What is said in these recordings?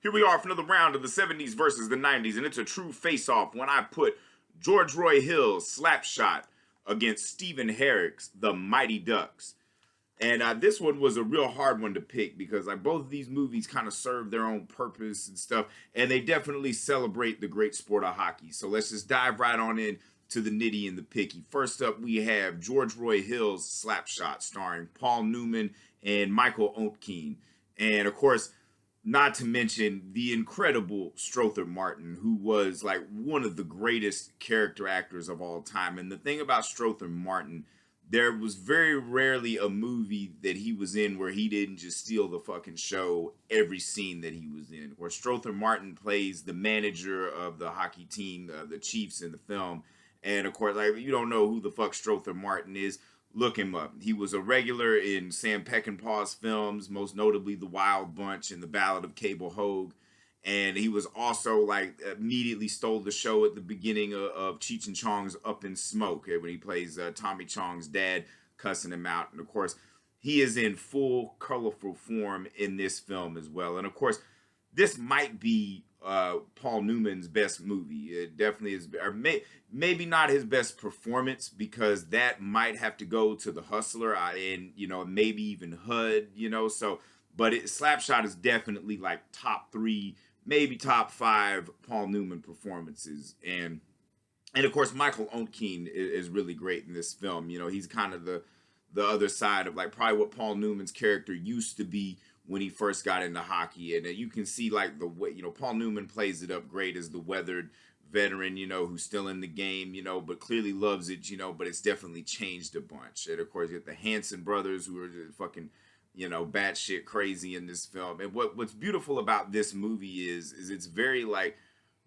Here we are for another round of the 70s versus the 90s, and it's a true face-off when I put George Roy Hill's Slapshot against Stephen Herrick's The Mighty Ducks. And this one was a real hard one to pick because like both of these movies kind of serve their own purpose and stuff, and they definitely celebrate the great sport of hockey. So let's just dive right on in to the nitty and the picky. First up, we have George Roy Hill's Slapshot, starring Paul Newman and Michael Ontkean. And of course, not to mention the incredible Strother Martin, who was like one of the greatest character actors of all time. And the thing about Strother Martin, there was very rarely a movie that he was in where he didn't just steal the fucking show every scene that he was in. Where Strother Martin plays the manager of the hockey team, the Chiefs in the film. And of course, like, you don't know who the fuck Strother Martin is, look him up. He was a regular in Sam Peckinpah's films, most notably The Wild Bunch and The Ballad of Cable Hogue. And he was also like immediately stole the show at the beginning of Cheech and Chong's Up in Smoke, when he plays Tommy Chong's dad, cussing him out. And of course, he is in full colorful form in this film as well. And of course, this might be Paul Newman's best movie. It definitely is, or maybe not his best performance, because that might have to go to The Hustler and maybe even HUD. So, but Slapshot is definitely like top 3, maybe top 5 Paul Newman performances. And of course, Michael Ontkean is really great in this film. He's kind of the other side of like probably what Paul Newman's character used to be when he first got into hockey. And you can see like the way, Paul Newman plays it up great as the weathered veteran, who's still in the game, but clearly loves it, but it's definitely changed a bunch. And of course, you have the Hanson brothers, who are just fucking, batshit crazy in this film. And what's beautiful about this movie is it's very like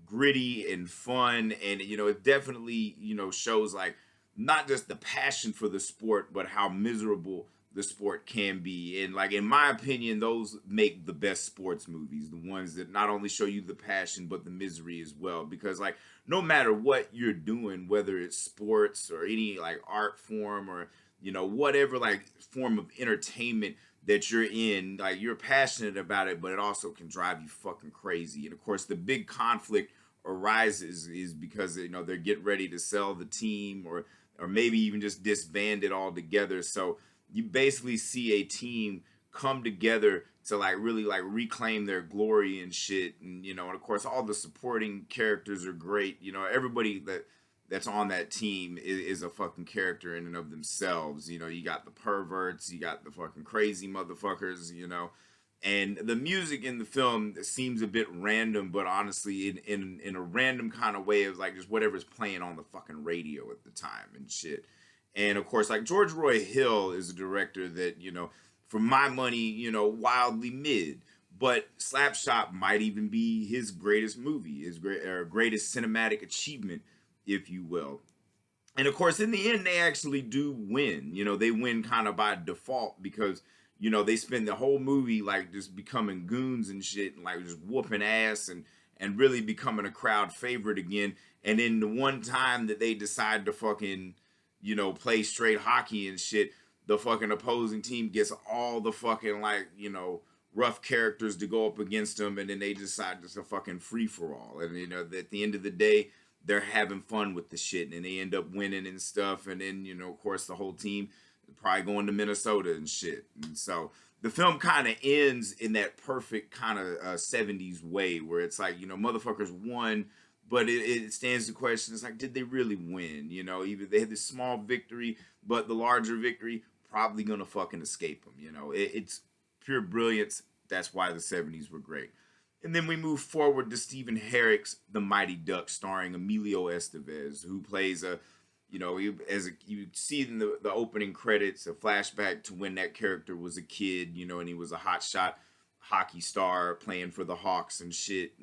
gritty and fun. And, it definitely, shows like not just the passion for the sport, but how miserable the sport can be. And like, in my opinion, those make the best sports movies, the ones that not only show you the passion but the misery as well. Because like, no matter what you're doing, whether it's sports or any like art form or whatever like form of entertainment that you're in, like, you're passionate about it, but it also can drive you fucking crazy. And of course, the big conflict arises is because they're getting ready to sell the team, or maybe even just disband it altogether. So you basically see a team come together to like really like reclaim their glory and shit. And and of course, all the supporting characters are great. Everybody that's on that team is a fucking character in and of themselves. You got the perverts, you got the fucking crazy motherfuckers, and the music in the film seems a bit random, but honestly, in a random kind of way, of like just whatever's playing on the fucking radio at the time and shit. And of course, like, George Roy Hill is a director that, for my money, wildly mid. But Slapshot might even be his greatest movie, his greatest cinematic achievement, if you will. And of course, in the end, they actually do win. They win kind of by default because, they spend the whole movie like just becoming goons and shit, and like just whooping ass and really becoming a crowd favorite again. And then the one time that they decide to fucking play straight hockey and shit, the fucking opposing team gets all the fucking like, rough characters to go up against them, and then they decide just a fucking free for all. And at the end of the day, they're having fun with the shit, and they end up winning and stuff. And then of course, the whole team is probably going to Minnesota and shit. And so the film kind of ends in that perfect kind of 70s way, where it's like, motherfuckers won. But it stands the question, it's like, did they really win? Either they had this small victory, but the larger victory probably gonna fucking escape them. It's pure brilliance. That's why the 70s were great. And then we move forward to Stephen Herrick's The Mighty Ducks, starring Emilio Estevez, who plays you see in the opening credits, a flashback to when that character was a kid, and he was a hotshot hockey star playing for the Hawks and shit,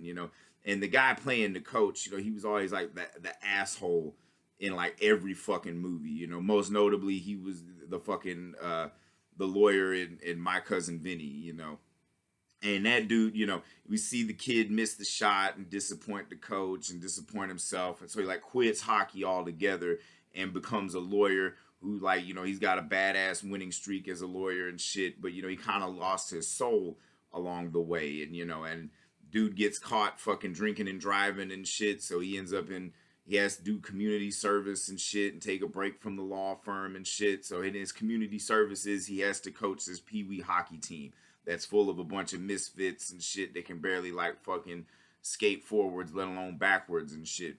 And the guy playing the coach, he was always like the asshole in like every fucking movie. Most notably, he was the fucking the lawyer in My Cousin Vinny. And that dude, we see the kid miss the shot and disappoint the coach and disappoint himself, and so he like quits hockey altogether and becomes a lawyer who, like, he's got a badass winning streak as a lawyer and shit, but he kind of lost his soul along the way. And and dude gets caught fucking drinking and driving and shit, so he has to do community service and shit and take a break from the law firm and shit. So in his community services, he has to coach this pee-wee hockey team that's full of a bunch of misfits and shit that can barely like fucking skate forwards, let alone backwards and shit.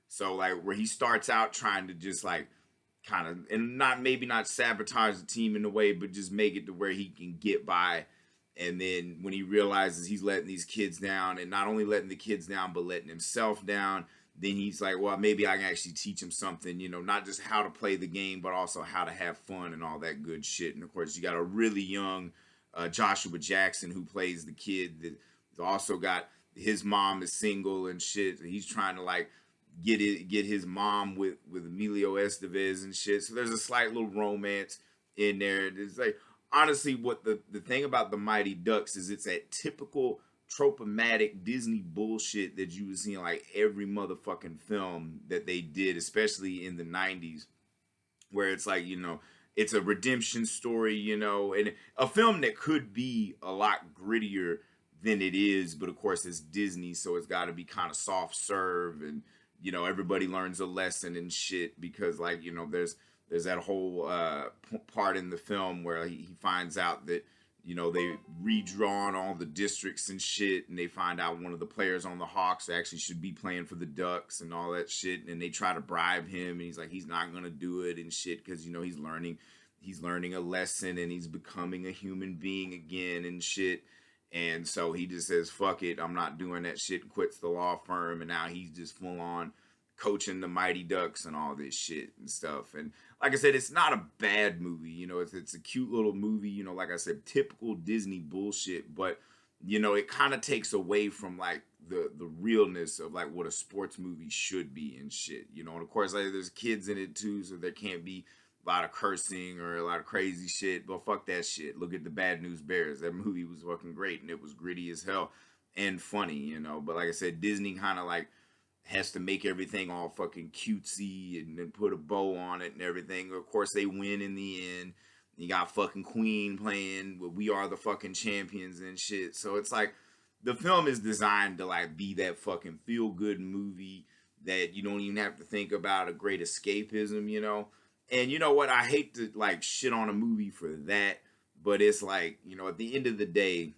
So like where he starts out trying to just like kind of, and not sabotage the team in a way, but just make it to where he can get by. And then when he realizes he's letting these kids down, and not only letting the kids down, but letting himself down, then he's like, well, maybe I can actually teach him something, not just how to play the game, but also how to have fun and all that good shit. And of course, you got a really young Joshua Jackson who plays the kid. That also got his mom is single and shit. He's trying to like get his mom with Emilio Estevez and shit. So there's a slight little romance in there. It's like, honestly, what the thing about the Mighty Ducks is, it's that typical tropomatic Disney bullshit that you would see in like every motherfucking film that they did, especially in the 90s, where it's like, it's a redemption story, and a film that could be a lot grittier than it is, but of course it's Disney, so it's got to be kind of soft serve, and everybody learns a lesson and shit, because like, there's that whole part in the film where he finds out that they redrawn all the districts and shit, and they find out one of the players on the Hawks actually should be playing for the Ducks and all that shit, and they try to bribe him, and he's like, he's not gonna do it and shit, because he's learning a lesson, and he's becoming a human being again and shit. And so he just says, fuck it, I'm not doing that shit, and quits the law firm, and now he's just full on coaching the Mighty Ducks and all this shit and stuff. And like I said, it's not a bad movie, it's a cute little movie, like I said, typical Disney bullshit, but it kind of takes away from like the realness of like what a sports movie should be and shit, and of course like there's kids in it too, so there can't be a lot of cursing or a lot of crazy shit, but fuck that shit. Look at the Bad News Bears. That movie was fucking great, and it was gritty as hell and funny, but like I said, Disney kind of like has to make everything all fucking cutesy and then put a bow on it and everything. Of course, they win in the end. You got fucking Queen playing with We Are the Fucking Champions and shit. So it's like the film is designed to like be that fucking feel good movie that you don't even have to think about a great escapism. And you know what? I hate to like shit on a movie for that, but it's like, at the end of the day,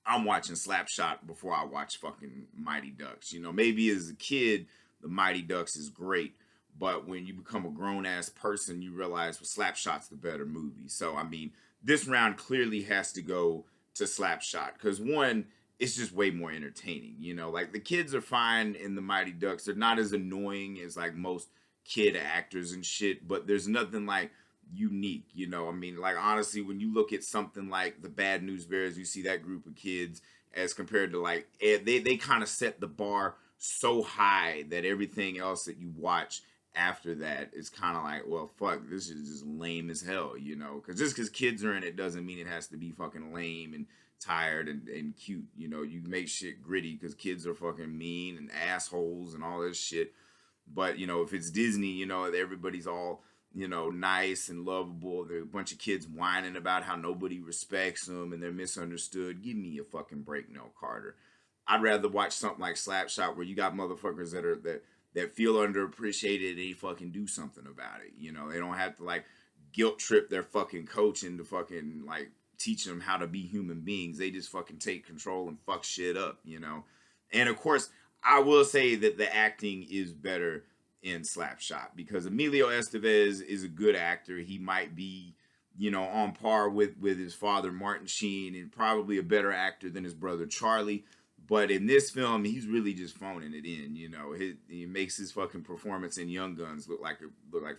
I'm watching Slapshot before I watch fucking Mighty Ducks. Maybe as a kid, the Mighty Ducks is great, but when you become a grown-ass person, you realize, well, Slapshot's the better movie. So, I mean, this round clearly has to go to Slapshot, because one, it's just way more entertaining, Like, the kids are fine in the Mighty Ducks. They're not as annoying as, like, most kid actors and shit, but there's nothing, like, unique, I mean, like, honestly, when you look at something like the Bad News Bears, you see that group of kids as compared to like they kind of set the bar so high that everything else that you watch after that is kind of like, well, fuck, this is just lame as hell, because just because kids are in it doesn't mean it has to be fucking lame and tired and cute. You make shit gritty because kids are fucking mean and assholes and all this shit. But if it's Disney, everybody's all nice and lovable. There are a bunch of kids whining about how nobody respects them and they're misunderstood. Give me a fucking break, Nell Carter. I'd rather watch something like Slapshot, where you got motherfuckers that feel underappreciated and they fucking do something about it. They don't have to like guilt trip their fucking coach into fucking like teaching them how to be human beings. They just fucking take control and fuck shit up. And of course, I will say that the acting is better in Slapshot, because Emilio Estevez is a good actor. He might be, on par with his father, Martin Sheen, and probably a better actor than his brother, Charlie. But in this film, he's really just phoning it in, He makes his fucking performance in Young Guns look like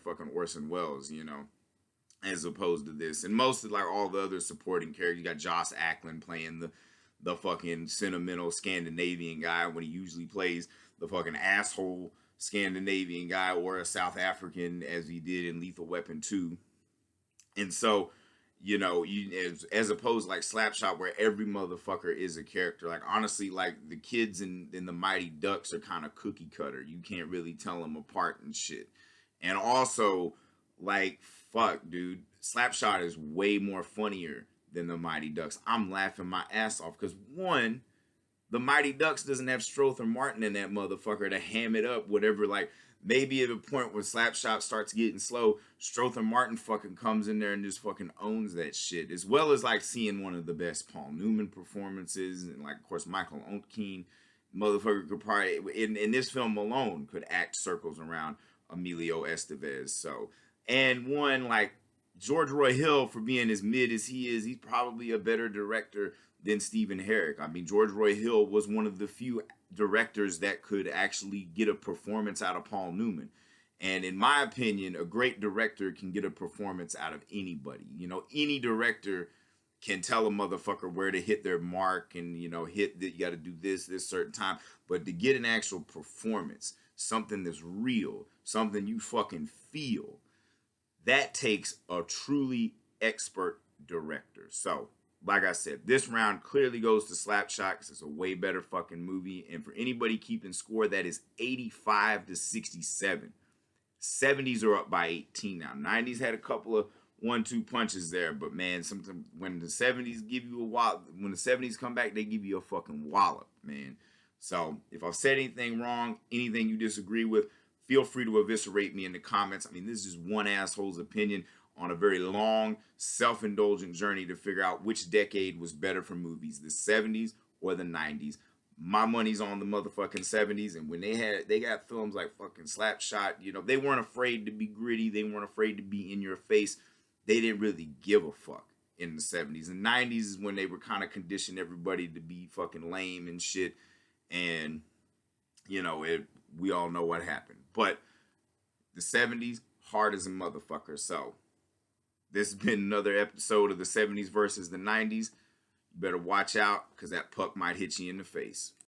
fucking Orson Welles, as opposed to this. And most of like all the other supporting characters, you got Joss Ackland playing the fucking sentimental Scandinavian guy when he usually plays the fucking asshole Scandinavian guy or a South African, as he did in Lethal Weapon 2. And so, as opposed to like Slapshot, where every motherfucker is a character. Like, honestly, like the kids in the Mighty Ducks are kind of cookie cutter. You can't really tell them apart and shit. And also, like, fuck, dude, Slapshot is way more funnier than the Mighty Ducks. I'm laughing my ass off because, one, The Mighty Ducks doesn't have Strother Martin in that motherfucker to ham it up, whatever. Like, maybe at a point where Slapshot starts getting slow, Strother Martin fucking comes in there and just fucking owns that shit. As well as, like, seeing one of the best Paul Newman performances. And, like, of course, Michael Ontkean. Motherfucker could probably, in this film alone, could act circles around Emilio Estevez. So, and one, like, George Roy Hill, for being as mid as he is, he's probably a better director than Stephen Herek. I mean, George Roy Hill was one of the few directors that could actually get a performance out of Paul Newman. And in my opinion, a great director can get a performance out of anybody. You know, any director can tell a motherfucker where to hit their mark and, you know, hit that you got to do this certain time. But to get an actual performance, something that's real, something you fucking feel, that takes a truly expert director. So, like I said, this round clearly goes to Slapshot because it's a way better fucking movie. And for anybody keeping score, that is 85 to 67. 70s are up by 18 now. 90s had a couple of 1-2 punches there, but man, sometimes when the 70s give you a wallop, when the 70s come back, they give you a fucking wallop, man. So if I've said anything wrong, anything you disagree with, feel free to eviscerate me in the comments. I mean, this is just one asshole's opinion on a very long, self-indulgent journey to figure out which decade was better for movies, the 70s or the 90s. My money's on the motherfucking 70s, and when they got films like fucking Slapshot, you know, they weren't afraid to be gritty, they weren't afraid to be in your face. They didn't really give a fuck in the 70s. And 90s is when they were kind of conditioned everybody to be fucking lame and shit. And, you know, we all know what happened. But the 70s, hard as a motherfucker. So, this has been another episode of the 70s versus the 90s. You better watch out, because that puck might hit you in the face.